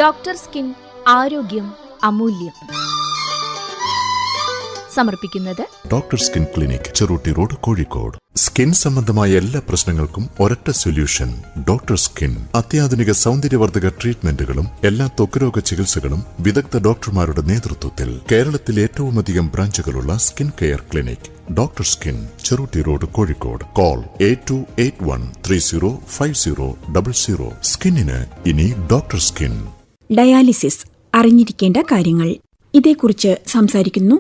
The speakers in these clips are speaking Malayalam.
ഡോക്ടർ സ്കിൻ ആരോഗ്യം അമൂല്യം. സമർപ്പിക്കുന്നത് doctor skin clinic, Cherooty road, Kozhikode. Skin സംബന്ധമായ എല്ലാ പ്രശ്നങ്ങൾക്കും ഒരൊറ്റ സൊല്യൂഷൻ, ഡോക്ടർ സ്കിൻ. അത്യാധുനിക സൗന്ദര്യവർദ്ധക ട്രീറ്റ്മെന്റുകളും എല്ലാ ത്വക്രോഗ ചികിത്സകളും വിദഗ്ധ ഡോക്ടർമാരുടെ നേതൃത്വത്തിൽ. കേരളത്തിൽ ഏറ്റവുമധികം ബ്രാഞ്ചുകളുള്ള skin care clinic doctor skin, Cherooty road, Kozhikode. Call 8281305000. സ്കിന്നിന് ഇനി ഡോക്ടർ സ്കിൻ. ഡയാലിസിസ് അറിഞ്ഞിരിക്കേണ്ട കാര്യങ്ങൾ. ഇതേക്കുറിച്ച് സംസാരിക്കുന്നു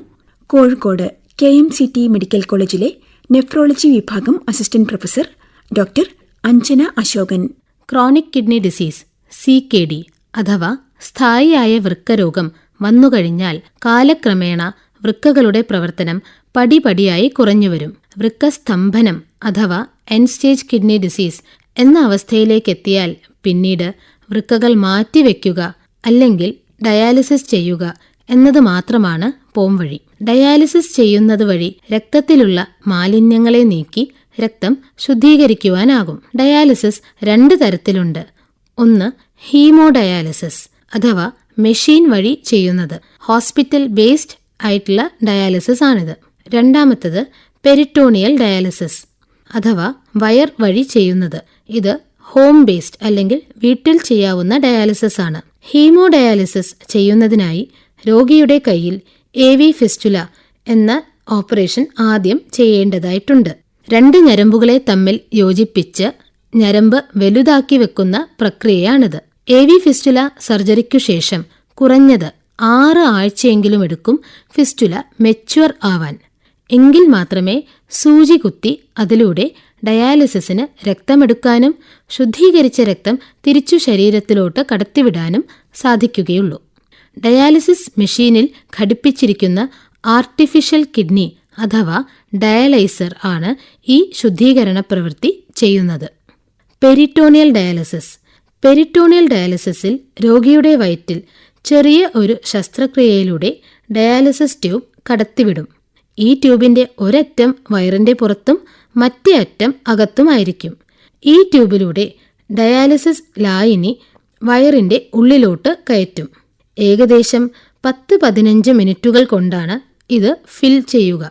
കോഴിക്കോട് KMCT മെഡിക്കൽ കോളേജിലെ നെഫ്രോളജി വിഭാഗം assistant professor doctor Anjana Ashokan. Chronic kidney disease CKD അഥവാ സ്ഥായിയായ വൃക്കരോഗം വന്നുകഴിഞ്ഞാൽ കാലക്രമേണ വൃക്കകളുടെ പ്രവർത്തനം പടിപടിയായി കുറഞ്ഞുവരും. വൃക്കസ്തംഭനം അഥവാ എൻഡ് സ്റ്റേജ് കിഡ്നി ഡിസീസ് എന്ന അവസ്ഥയിലേക്കെത്തിയാൽ പിന്നീട് വൃക്കകൾ മാറ്റിവെക്കുക അല്ലെങ്കിൽ ഡയാലിസിസ് ചെയ്യുക എന്നത് മാത്രമാണ് പോംവഴി. ഡയാലിസിസ് ചെയ്യുന്നത് വഴി രക്തത്തിലുള്ള മാലിന്യങ്ങളെ നീക്കി രക്തം ശുദ്ധീകരിക്കുവാനാകും. ഡയാലിസിസ് 2 തരത്തിലുണ്ട്. ഒന്ന് ഹീമോഡയാലിസിസ് അഥവാ മെഷീൻ വഴി ചെയ്യുന്നത്. ഹോസ്പിറ്റൽ ബേസ്ഡ് ആയിട്ടുള്ള ഡയാലിസിസ് ആണിത്. രണ്ടാമത്തത് പെരിറ്റോണിയൽ ഡയാലിസിസ് അഥവാ വയർ വഴി ചെയ്യുന്നത്. ഇത് ഹോം ബേസ്ഡ് അല്ലെങ്കിൽ വീട്ടിൽ ചെയ്യാവുന്ന ഡയാലിസിസ് ആണ്. ഹീമോഡയാലിസിസ് ചെയ്യുന്നതിനായി രോഗിയുടെ കയ്യിൽ AV ഫിസ്റ്റുല എന്ന ഓപ്പറേഷൻ ആദ്യം ചെയ്യേണ്ടതായിട്ടുണ്ട്. 2 ഞരമ്പുകളെ തമ്മിൽ യോജിപ്പിച്ച് ഞരമ്പ് വലുതാക്കി വെക്കുന്ന പ്രക്രിയയാണിത്. AV ഫിസ്റ്റുല സർജറിക്കു ശേഷം കുറഞ്ഞത് 6 ആഴ്ചയെങ്കിലും എടുക്കും ഫിസ്റ്റുല മെച്വർ ആവാൻ. എങ്കിൽ മാത്രമേ സൂചി കുത്തി അതിലൂടെ ഡയാലിസിസിന് രക്തമെടുക്കാനും ശുദ്ധീകരിച്ച രക്തം തിരിച്ചു ശരീരത്തിലോട്ട് കടത്തിവിടാനും സാധിക്കുകയുള്ളൂ. ഡയാലിസിസ് മെഷീനിൽ ഘടിപ്പിച്ചിരിക്കുന്ന ആർട്ടിഫിഷ്യൽ കിഡ്നി അഥവാ ഡയാലൈസർ ആണ് ഈ ശുദ്ധീകരണ പ്രവൃത്തി ചെയ്യുന്നത്. Peritoneal dialysis. പെരിറ്റോണിയൽ ഡയാലിസിസിൽ രോഗിയുടെ വയറ്റിൽ ചെറിയ ഒരു ശസ്ത്രക്രിയയിലൂടെ ഡയാലിസിസ് ട്യൂബ് കടത്തിവിടും. ഈ ട്യൂബിന്റെ ഒരറ്റം വയറിന്റെ പുറത്തും മറ്റേ അറ്റം അകത്തുമായിരിക്കും. ഈ ട്യൂബിലൂടെ ഡയാലിസിസ് ലായിനി വയറിന്റെ ഉള്ളിലോട്ട് കയറ്റും. ഏകദേശം 10-15 മിനിറ്റുകൾ കൊണ്ടാണ് ഇത് ഫിൽ ചെയ്യുക.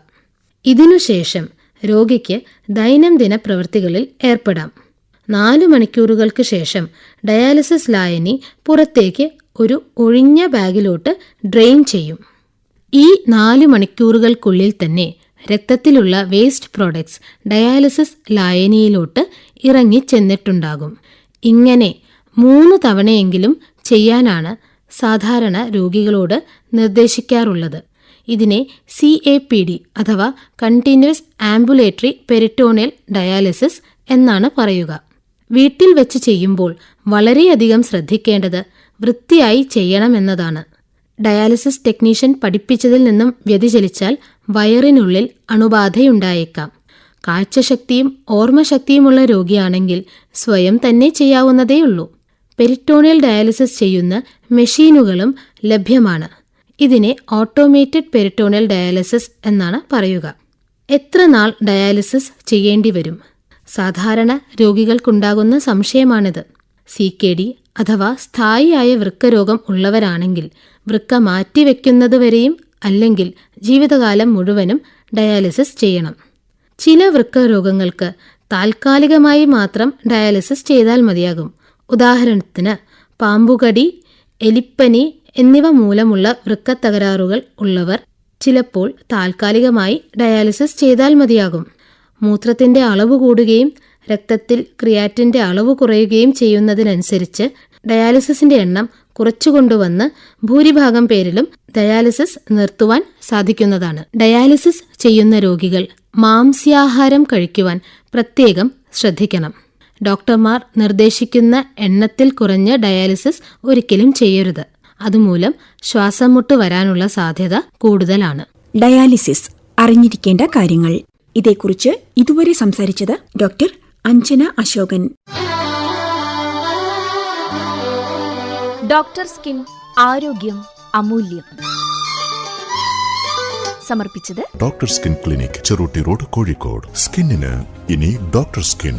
ഇതിനുശേഷം രോഗിക്ക് ദൈനംദിന പ്രവൃത്തികളിൽ ഏർപ്പെടാം. 4 മണിക്കൂറുകൾക്ക് ശേഷം ഡയാലിസിസ് ലായനി പുറത്തേക്ക് ഒരു ഒഴിഞ്ഞ ബാഗിലോട്ട് ഡ്രെയിൻ ചെയ്യും. ഈ 4 മണിക്കൂറുകൾക്കുള്ളിൽ തന്നെ രക്തത്തിലുള്ള വേസ്റ്റ് പ്രോഡക്ട്സ് ഡയാലിസിസ് ലായനിയിലോട്ട് ഇറങ്ങിച്ചെന്നിട്ടുണ്ടാകും. ഇങ്ങനെ 3 തവണയെങ്കിലും ചെയ്യാനാണ് സാധാരണ രോഗികളോട് നിർദ്ദേശിക്കാറുള്ളത്. ഇതിനെ CAPD അഥവാ കണ്ടിന്യൂസ് ആംബുലേറ്ററി പെരിറ്റോണിയൽ ഡയാലിസിസ് എന്നാണ് പറയുക. വീട്ടിൽ വെച്ച് ചെയ്യുമ്പോൾ വളരെയധികം ശ്രദ്ധിക്കേണ്ടത് വൃത്തിയായി ചെയ്യണമെന്നതാണ്. ഡയാലിസിസ് ടെക്നീഷ്യൻ പഠിപ്പിച്ചതിൽ നിന്നും വ്യതിചലിച്ചാൽ വയറിനുള്ളിൽ അണുബാധയുണ്ടായേക്കാം. കാഴ്ചശക്തിയും ഓർമ്മശക്തിയുമുള്ള രോഗിയാണെങ്കിൽ സ്വയം തന്നെ ചെയ്യാവുന്നതേയുള്ളൂ. പെരിറ്റോണിയൽ ഡയാലിസിസ് ചെയ്യുന്ന മെഷീനുകളും ലഭ്യമാണ്. ഇതിനെ ഓട്ടോമേറ്റഡ് പെരിറ്റോണിയൽ ഡയാലിസിസ് എന്നാണ് പറയുക. എത്ര നാൾ ഡയാലിസിസ് ചെയ്യേണ്ടി വരും? സാധാരണ രോഗികൾക്കുണ്ടാകുന്ന സംശയമാണിത്. CKD അഥവാ സ്ഥായിയായ വൃക്കരോഗം ഉള്ളവരാണെങ്കിൽ വൃക്ക മാറ്റിവെക്കുന്നതുവരെയും അല്ലെങ്കിൽ ജീവിതകാലം മുഴുവനും ഡയാലിസിസ് ചെയ്യണം. ചില വൃക്കരോഗങ്ങൾക്ക് താൽക്കാലികമായി മാത്രം ഡയാലിസിസ് ചെയ്താൽ മതിയാകും. ഉദാഹരണത്തിന് പാമ്പുകടി, എലിപ്പനി എന്നിവ മൂലമുള്ള വൃക്കത്തകരാറുകൾ ഉള്ളവർ ചിലപ്പോൾ താൽക്കാലികമായി ഡയാലിസിസ് ചെയ്താൽ മതിയാകും. മൂത്രത്തിന്റെ അളവ് കൂടുകയും രക്തത്തിൽ ക്രിയാറ്റിന്റെ അളവ് കുറയുകയും ചെയ്യുന്നതിനനുസരിച്ച് ഡയാലിസിസിന്റെ എണ്ണം കുറച്ചുകൊണ്ടുവന്ന് ഭൂരിഭാഗം പേരിലും ഡയാലിസിസ് നിർത്തുവാൻ സാധിക്കുന്നതാണ്. ഡയാലിസിസ് ചെയ്യുന്ന രോഗികൾ മാംസ്യാഹാരം കഴിക്കുവാൻ പ്രത്യേകം ശ്രദ്ധിക്കണം. ഡോക്ടർമാർ നിർദ്ദേശിക്കുന്ന എണ്ണത്തിൽ കുറഞ്ഞ ഡയാലിസിസ് ഒരിക്കലും ചെയ്യരുത്. അതുമൂലം ശ്വാസം മുട്ട് വരാനുള്ള സാധ്യത കൂടുതലാണ്. ഡയാലിസിസ് അറിഞ്ഞിരിക്കേണ്ട കാര്യങ്ങൾ. ഇതേക്കുറിച്ച് ഇതുവരെ സംസാരിച്ചത് doctor Anjana Ashokan. Doctor skin ആരോഗ്യം അമൂല്യം. സമർപ്പിച്ചത് doctor skin clinic, Cherooty road, Kozhikode. സ്കിന്നിന് ഇനി ഡോക്ടർ സ്കിൻ.